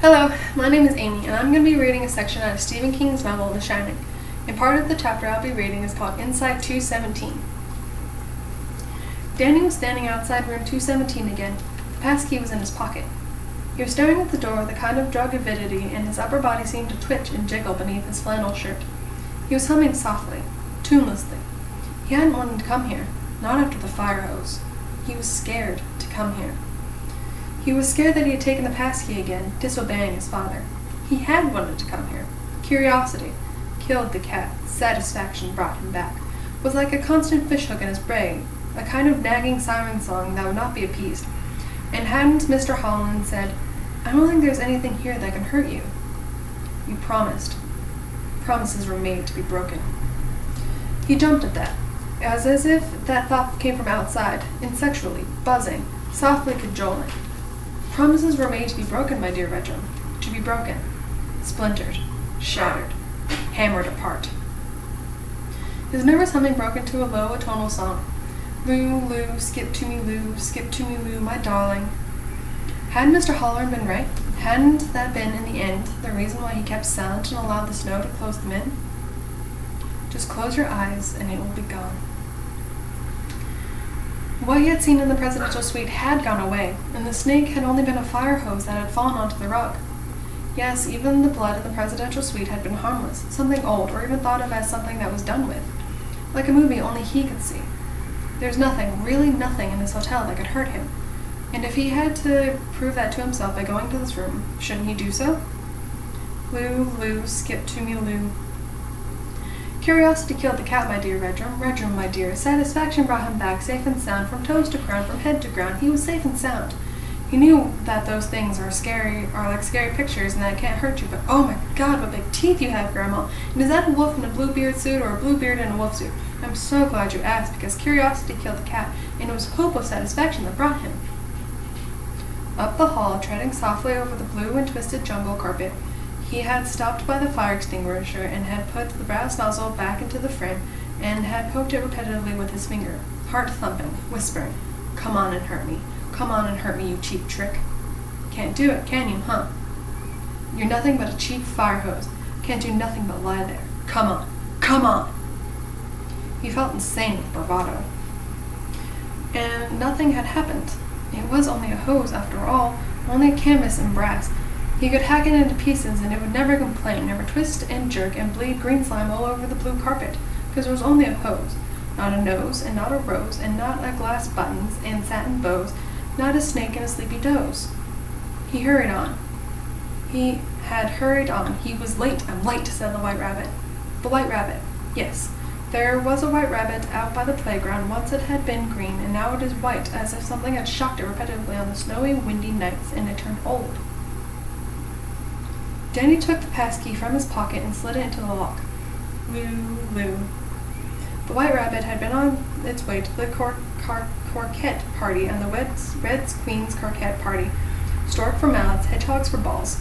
Hello, my name is Amy, and I'm going to be reading a section out of Stephen King's novel, The Shining. And part of the chapter I'll be reading is called Inside 217. Danny was standing outside room 217 again. The passkey was in his pocket. He was staring at the door with a kind of drug avidity, and his upper body seemed to twitch and jiggle beneath his flannel shirt. He was humming softly, tunelessly. He hadn't wanted to come here, not after the fire hose. He was scared to come here. He was scared that he had taken the passkey again, disobeying his father. He had wanted to come here. Curiosity killed the cat. Satisfaction brought him back. Was like a constant fishhook in his brain, a kind of nagging siren song that would not be appeased. And hadn't Mr. Holland said, "I don't think there's anything here that can hurt you. You promised." Promises were made to be broken. He jumped at that, as if that thought came from outside, insexually, buzzing, softly cajoling. Promises were made to be broken, my dear Redrum. To be broken. Splintered. Shattered. Hammered apart. His nervous humming broke into a low, atonal song. Lou, Lou, skip to me, Lou, my darling. Hadn't Mr. Holland been right? Hadn't that been, in the end, the reason why he kept silent and allowed the snow to close them in? Just close your eyes, and it will be gone. What he had seen in the presidential suite had gone away, and the snake had only been a fire hose that had fallen onto the rug. Yes, even the blood in the presidential suite had been harmless, something old, or even thought of as something that was done with. Like a movie only he could see. There's nothing, really nothing, in this hotel that could hurt him. And if he had to prove that to himself by going to this room, shouldn't he do so? Lou, skip to me, Lou. Curiosity killed the cat, my dear Redrum. Redrum, my dear. Satisfaction brought him back, safe and sound, from toes to crown, from head to ground. He was safe and sound. He knew that those things are like scary pictures, and that it can't hurt you, but oh my God, what big teeth you have, Grandma. And is that a wolf in a blue beard suit, or a blue beard in a wolf suit? I'm so glad you asked, because curiosity killed the cat, and it was hope of satisfaction that brought him. Up the hall, treading softly over the blue and twisted jungle carpet, he had stopped by the fire extinguisher and had put the brass nozzle back into the frame and had poked it repetitively with his finger, heart thumping, whispering, "Come on and hurt me. Come on and hurt me, you cheap trick. Can't do it, can you, huh? You're nothing but a cheap fire hose. Can't do nothing but lie there. Come on. Come on." He felt insane with bravado. And nothing had happened. It was only a hose, after all, only a canvas and brass. He could hack it into pieces, and it would never complain, never twist and jerk and bleed green slime all over the blue carpet, because it was only a hose, not a nose, and not a rose, and not a glass buttons and satin bows, not a snake in a sleepy doze. He hurried on. He had hurried on. He was late. "I'm late," said the White Rabbit. The White Rabbit. Yes, there was a white rabbit out by the playground. Once it had been green, and now it is white, as if something had shocked it repetitively on the snowy, windy nights, and it turned old. Danny took the passkey from his pocket and slid it into the lock. Lou. The White Rabbit had been on its way to the croquet party and the Reds Queens croquet party. Stork for mouths, hedgehogs for balls.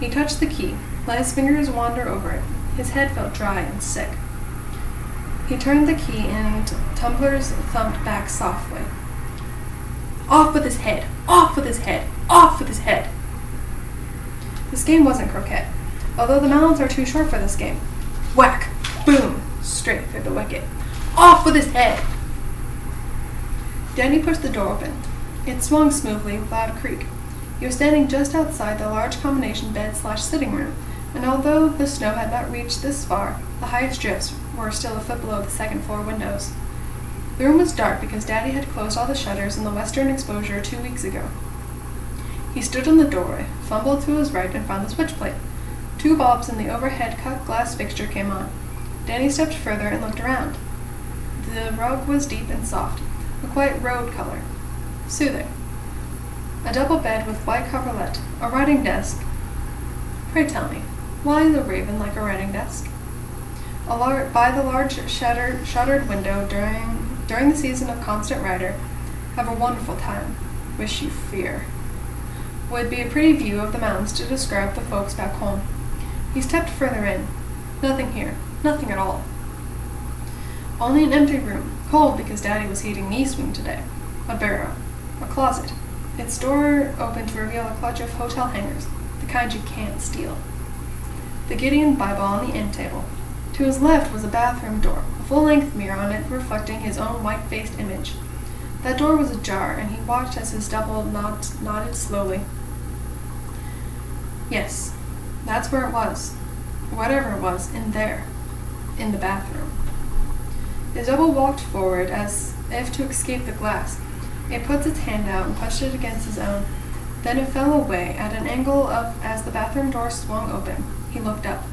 He touched the key, let his fingers wander over it. His head felt dry and sick. He turned the key and tumblers thumped back softly. Off with his head! Off with his head! Off with his head! This game wasn't croquet, although the mallets are too short for this game. Whack! Boom! Straight through the wicket. Off with his head! Danny pushed the door open. It swung smoothly without a creak. He was standing just outside the large combination bed/sitting room, and although the snow had not reached this far, the highest drifts were still a foot below the second-floor windows. The room was dark because Daddy had closed all the shutters in the western exposure 2 weeks ago. He stood in the doorway, fumbled to his right, and found the switch plate. 2 bulbs in the overhead cut glass fixture came on. Danny stepped further and looked around. The rug was deep and soft, a quiet road color. Soothing. A double bed with white coverlet, a writing desk. Pray tell me, why is a raven like a writing desk? By the large shuttered window during the season of Constant Rider, have a wonderful time. Wish you fear. Would be a pretty view of the mountains to describe the folks back home. He stepped further in. Nothing here. Nothing at all. Only an empty room, cold because Daddy was heating the east wing today. A bureau. A closet. Its door opened to reveal a clutch of hotel hangers, the kind you can't steal. The Gideon Bible on the end table. To his left was a bathroom door, a full-length mirror on it reflecting his own white-faced image. That door was ajar, and he watched as his double nodded slowly. Yes, that's where it was. Whatever it was, in there. In the bathroom. His double walked forward as if to escape the glass. It put its hand out and pushed it against his own. Then it fell away at an angle as the bathroom door swung open. He looked up.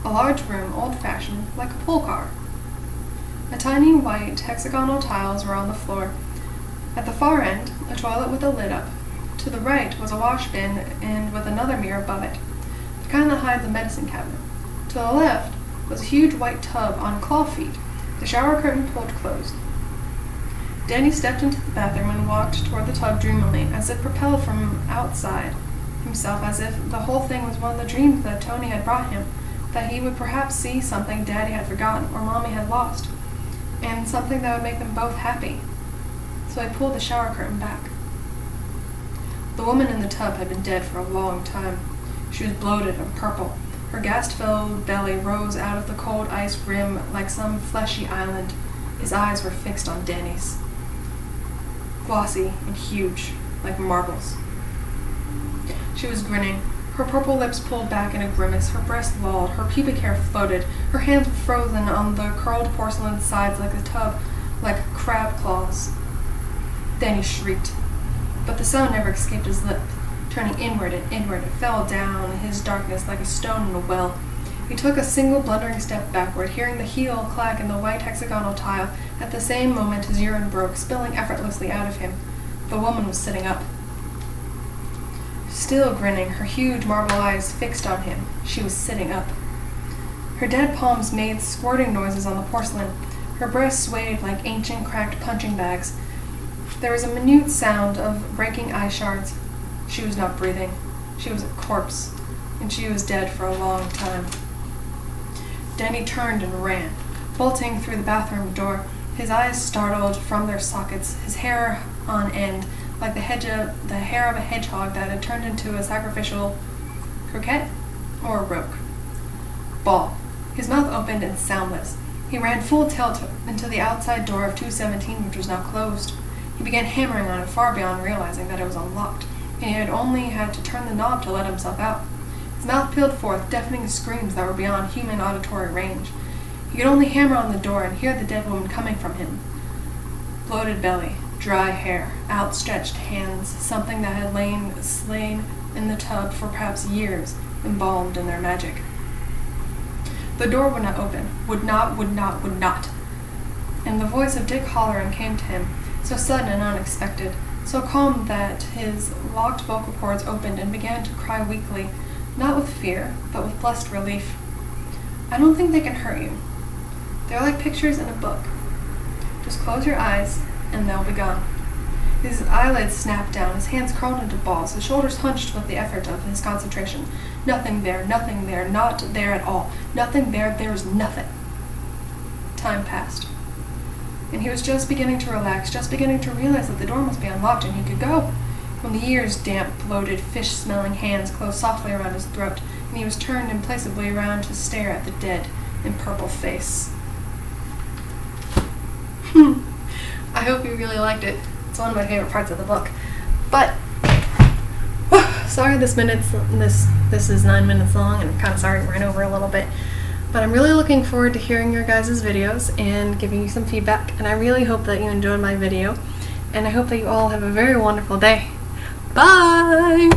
A large room, old-fashioned, like a pool car. A tiny white hexagonal tiles were on the floor. At the far end, a toilet with a lid up. To the right was a wash bin and with another mirror above it, the kind that hides a medicine cabinet. To the left was a huge white tub on claw feet, the shower curtain pulled closed. Danny stepped into the bathroom and walked toward the tub dreamily, as if propelled from outside himself, as if the whole thing was one of the dreams that Tony had brought him, that he would perhaps see something Daddy had forgotten or Mommy had lost, and something that would make them both happy. So he pulled the shower curtain back. The woman in the tub had been dead for a long time. She was bloated and purple. Her gas-filled belly rose out of the cold ice rim like some fleshy island. His eyes were fixed on Danny's. Glossy and huge, like marbles. She was grinning, her purple lips pulled back in a grimace, her breast lolled, her pubic hair floated, her hands were frozen on the curled porcelain sides like the tub, like crab claws. Danny shrieked, but the sound never escaped his lip. Turning inward and inward, it fell down in his darkness like a stone in a well. He took a single blundering step backward, hearing the heel clack in the white hexagonal tile. At the same moment his urine broke, spilling effortlessly out of him. The woman was sitting up. Still grinning, her huge marble eyes fixed on him, she was sitting up. Her dead palms made squirting noises on the porcelain. Her breasts swayed like ancient cracked punching bags. There was a minute sound of breaking eye shards. She was not breathing. She was a corpse, and she was dead for a long time. Danny turned and ran, bolting through the bathroom door, his eyes startled from their sockets, his hair on end, like the hair of a hedgehog that had turned into a sacrificial croquette or a rook. Ball. His mouth opened and soundless. He ran full tilt into the outside door of 217, which was now closed. He began hammering on it far beyond realizing that it was unlocked, and he had only had to turn the knob to let himself out. His mouth pealed forth deafening screams that were beyond human auditory range. He could only hammer on the door and hear the dead woman coming from him. Bloated belly, dry hair, outstretched hands, something that had lain slain in the tub for perhaps years, embalmed in their magic. The door would not open, would not. And the voice of Dick Halloran came to him, so sudden and unexpected, so calm that his locked vocal cords opened and began to cry weakly, not with fear, but with blessed relief. I don't think they can hurt you. They're like pictures in a book. Just close your eyes, and they'll be gone. His eyelids snapped down, his hands curled into balls, his shoulders hunched with the effort of his concentration. Nothing there, not there at all. Nothing there, there's nothing. Time passed. And he was just beginning to relax, just beginning to realize that the door must be unlocked and he could go, when the ears' damp, bloated, fish-smelling hands closed softly around his throat, and he was turned implacably around to stare at the dead and purple face. I hope you really liked it. It's one of my favorite parts of the book. But sorry this is 9 minutes long, and I'm kind of sorry I ran over a little bit. But I'm really looking forward to hearing your guys' videos and giving you some feedback, and I really hope that you enjoyed my video, and I hope that you all have a very wonderful day. Bye!